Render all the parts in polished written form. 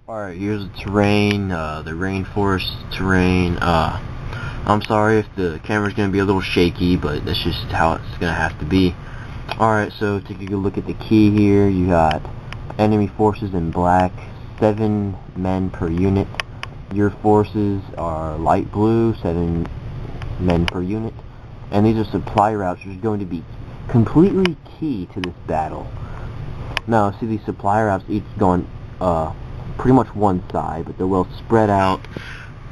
Alright, here's the terrain, the rainforest terrain. I'm sorry if the camera's going to be a little shaky, but that's just how it's going to have to be. Alright, so take a good look at the key here. You got enemy forces in black, 7 men per unit. Your forces are light blue, 7 men per unit. And these are supply routes, which are going to be completely key to this battle. Now, see these supply routes each going pretty much one side, but they're well spread out.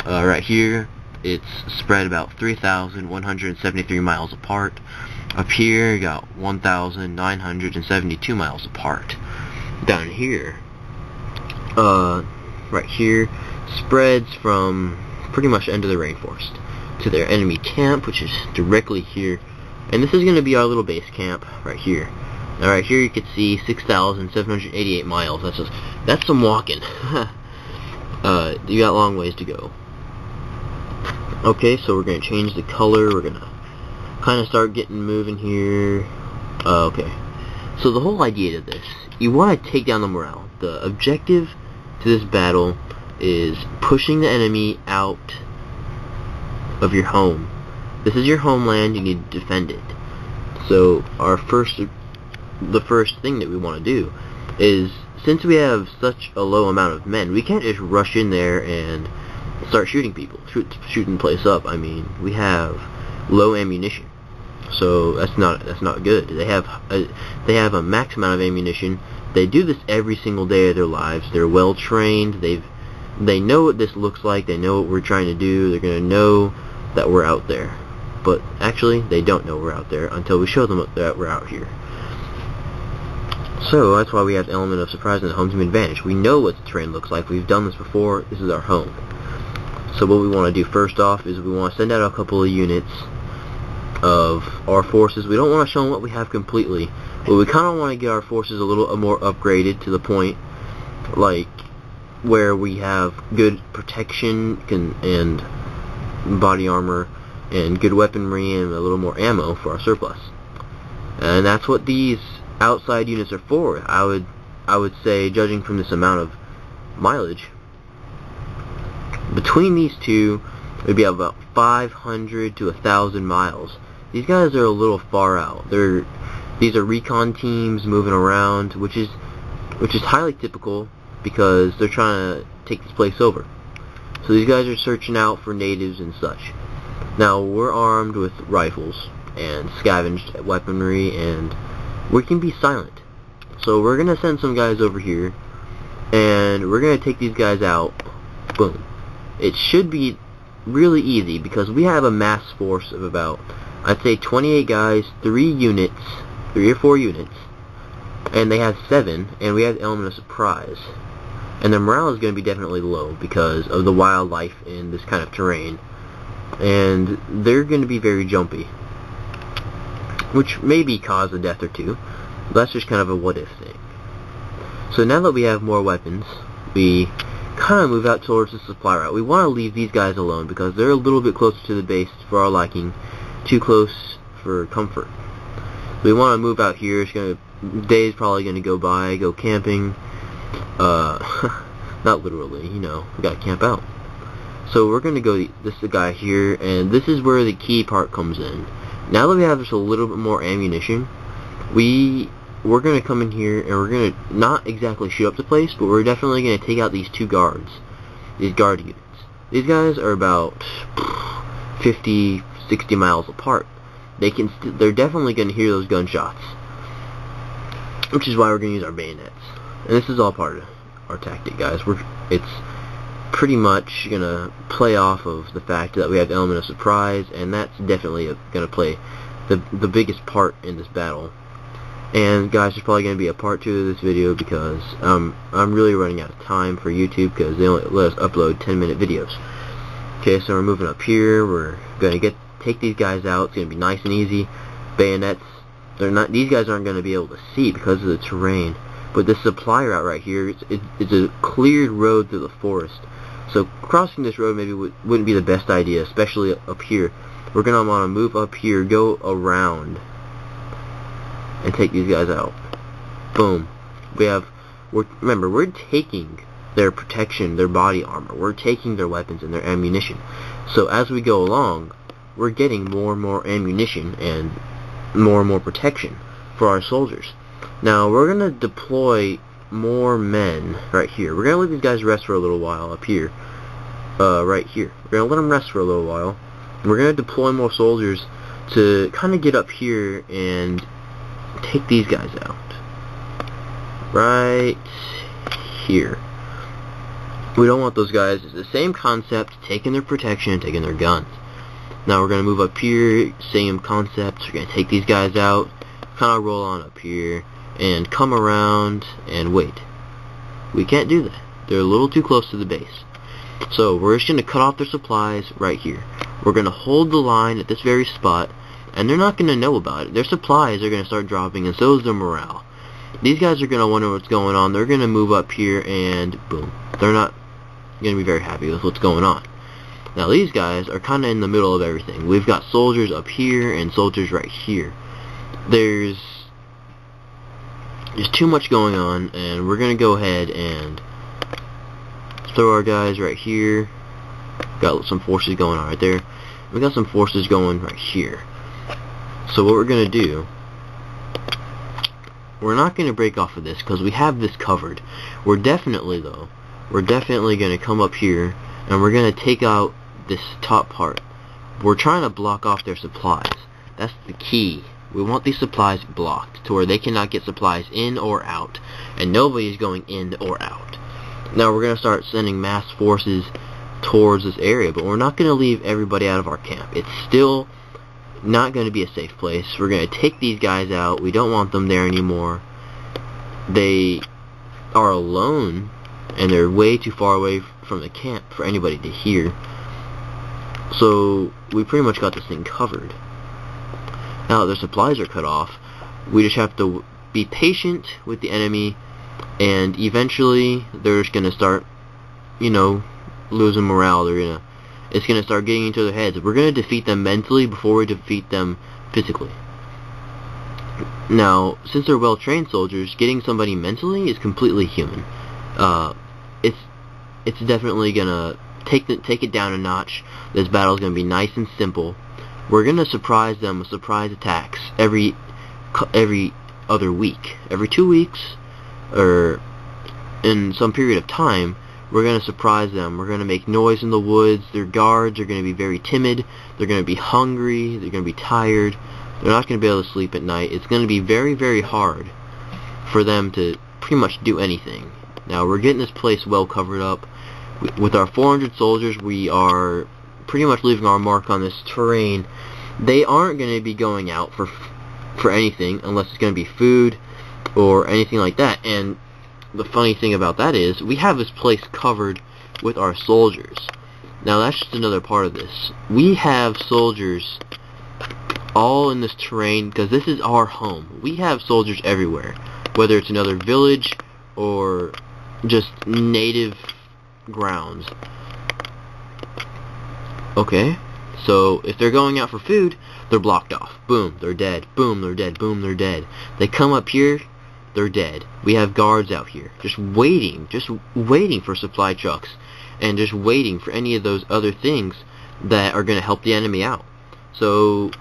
Right here, it's spread about 3,173 miles apart. Up here, you got 1,972 miles apart. Down here, right here, spreads from pretty much end of the rainforest to their enemy camp, which is directly here. And this is going to be our little base camp right here. Now right here you can see 6,788 miles. That's some walking. You got a long ways to go. Okay, so we're going to change the color. We're going to kind of start getting moving here. Okay. So the whole idea of this, you want to take down the morale. The objective to this battle is pushing the enemy out of your home. This is your homeland. You need to defend it. So the first thing that we want to do is, since we have such a low amount of men, we can't just rush in there and start shooting people, shooting the place up. I mean, we have low ammunition, so that's not good. They have a max amount of ammunition. They do this every single day of their lives. They're well trained. They know what this looks like. They know what we're trying to do. They're gonna know that we're out there. But actually, they don't know we're out there until we show them that we're out here. So that's why we have the element of surprise and the home team advantage. We know what the terrain looks like. We've done this before. This is our home. So what we want to do first off is we want to send out a couple of units of our forces. We don't want to show them what we have completely, but we kind of want to get our forces a little more upgraded to the point like where we have good protection and body armor and good weaponry and a little more ammo for our surplus. And that's what these outside units are for. I would say, judging from this amount of mileage, between these two, it would be about 500 to 1,000 miles. These guys are a little far out. These are recon teams moving around, which is highly typical because they're trying to take this place over. So these guys are searching out for natives and such. Now we're armed with rifles and scavenged weaponry, and we can be silent. So we're gonna send some guys over here, and we're gonna take these guys out. Boom. It should be really easy because we have a mass force of about, I'd say 28 guys, 3 or 4 units, and they have 7, and we have the element of surprise. And their morale is going to be definitely low because of the wildlife in this kind of terrain, and they're going to be very jumpy, which maybe cause a death or two. That's just kind of a what-if thing. So now that we have more weapons, we kind of move out towards the supply route. We want to leave these guys alone because they're a little bit closer to the base for our liking, too close for comfort. So we want to move out here. Day's probably going to go by, go camping. Not literally, you know, we gotta camp out. So we're gonna go, this is the guy here, and this is where the key part comes in. Now that we have just a little bit more ammunition, we're gonna come in here and we're gonna not exactly shoot up the place, but we're definitely gonna take out these 2 guards, these guard units. These guys are about 50, 60 miles apart. They're definitely gonna hear those gunshots, which is why we're gonna use our bayonets. And this is all part of our tactic, guys. It's pretty much gonna play off of the fact that we have the element of surprise, and that's definitely gonna play the biggest part in this battle. And guys, there's probably gonna be a part 2 of this video because I'm really running out of time for YouTube because they only let us upload 10-minute videos. Okay, so we're moving up here. We're gonna take these guys out. It's gonna be nice and easy. Bayonets. These guys aren't gonna be able to see because of the terrain. But this supply route right here, it's a cleared road through the forest. So crossing this road maybe wouldn't be the best idea, especially up here. We're going to want to move up here, go around, and take these guys out. Boom. Remember, we're taking their protection, their body armor. We're taking their weapons and their ammunition. So as we go along, we're getting more and more ammunition and more protection for our soldiers. Now we're going to deploy more men right here. We're going to let these guys rest for a little while up here. Right here. We're going to let them rest for a little while. We're going to deploy more soldiers to kind of get up here and take these guys out. Right here. We don't want those guys. It's the same concept, taking their protection and taking their guns. Now we're going to move up here, same concept. We're going to take these guys out, kind of roll on up here, and come around and wait. We can't do that. They're a little too close to the base. So we're just going to cut off their supplies right here. We're going to hold the line at this very spot, and they're not going to know about it. Their supplies are going to start dropping, and so is their morale. These guys are going to wonder what's going on. They're going to move up here, and boom. They're not going to be very happy with what's going on. Now these guys are kind of in the middle of everything. We've got soldiers up here and soldiers right here. There's too much going on, and we're going to go ahead and throw our guys right here. Got some forces going on right there. We got some forces going right here. So what we're going to do, we're not going to break off of this because we have this covered. We're definitely going to come up here and we're going to take out this top part. We're trying to block off their supplies. That's the key. We want these supplies blocked to where they cannot get supplies in or out, and nobody's going in or out. Now we're going to start sending mass forces towards this area, but we're not going to leave everybody out of our camp. It's still not going to be a safe place. We're going to take these guys out. We don't want them there anymore. They are alone, and they're way too far away from the camp for anybody to hear. So we pretty much got this thing covered. Now that their supplies are cut off, we just have to be patient with the enemy, and eventually they're just going to start, losing morale. It's going to start getting into their heads. We're going to defeat them mentally before we defeat them physically. Now, since they're well-trained soldiers, getting somebody mentally is completely human. It's definitely going to take it down a notch. This battle is going to be nice and simple. We're going to surprise them with surprise attacks every other week. Every 2 weeks, or in some period of time, we're going to surprise them. We're going to make noise in the woods. Their guards are going to be very timid. They're going to be hungry. They're going to be tired. They're not going to be able to sleep at night. It's going to be very, very hard for them to pretty much do anything. Now, we're getting this place well covered up. With our 400 soldiers, we are pretty much leaving our mark on this terrain. They aren't going to be going out for anything unless it's going to be food or anything like that. And the funny thing about that is we have this place covered with our soldiers. Now that's just another part of this. We have soldiers all in this terrain because this is our home. We have soldiers everywhere, whether it's another village or just native grounds. Okay, so if they're going out for food, they're blocked off. Boom, they're dead. Boom, they're dead. Boom, they're dead. They come up here, they're dead. We have guards out here just waiting for supply trucks and just waiting for any of those other things that are going to help the enemy out. So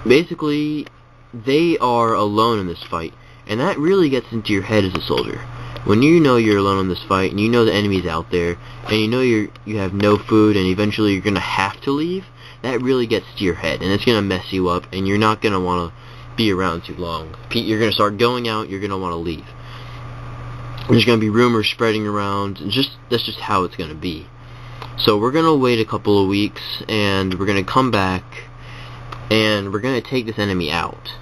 basically they are alone in this fight, and that really gets into your head as a soldier. When you know you're alone in this fight, and you know the enemy's out there, and you know you have no food, and eventually you're going to have to leave, that really gets to your head, and it's going to mess you up, and you're not going to want to be around too long. You're going to start going out, you're going to want to leave. There's going to be rumors spreading around, and that's just how it's going to be. So we're going to wait a couple of weeks, and we're going to come back, and we're going to take this enemy out.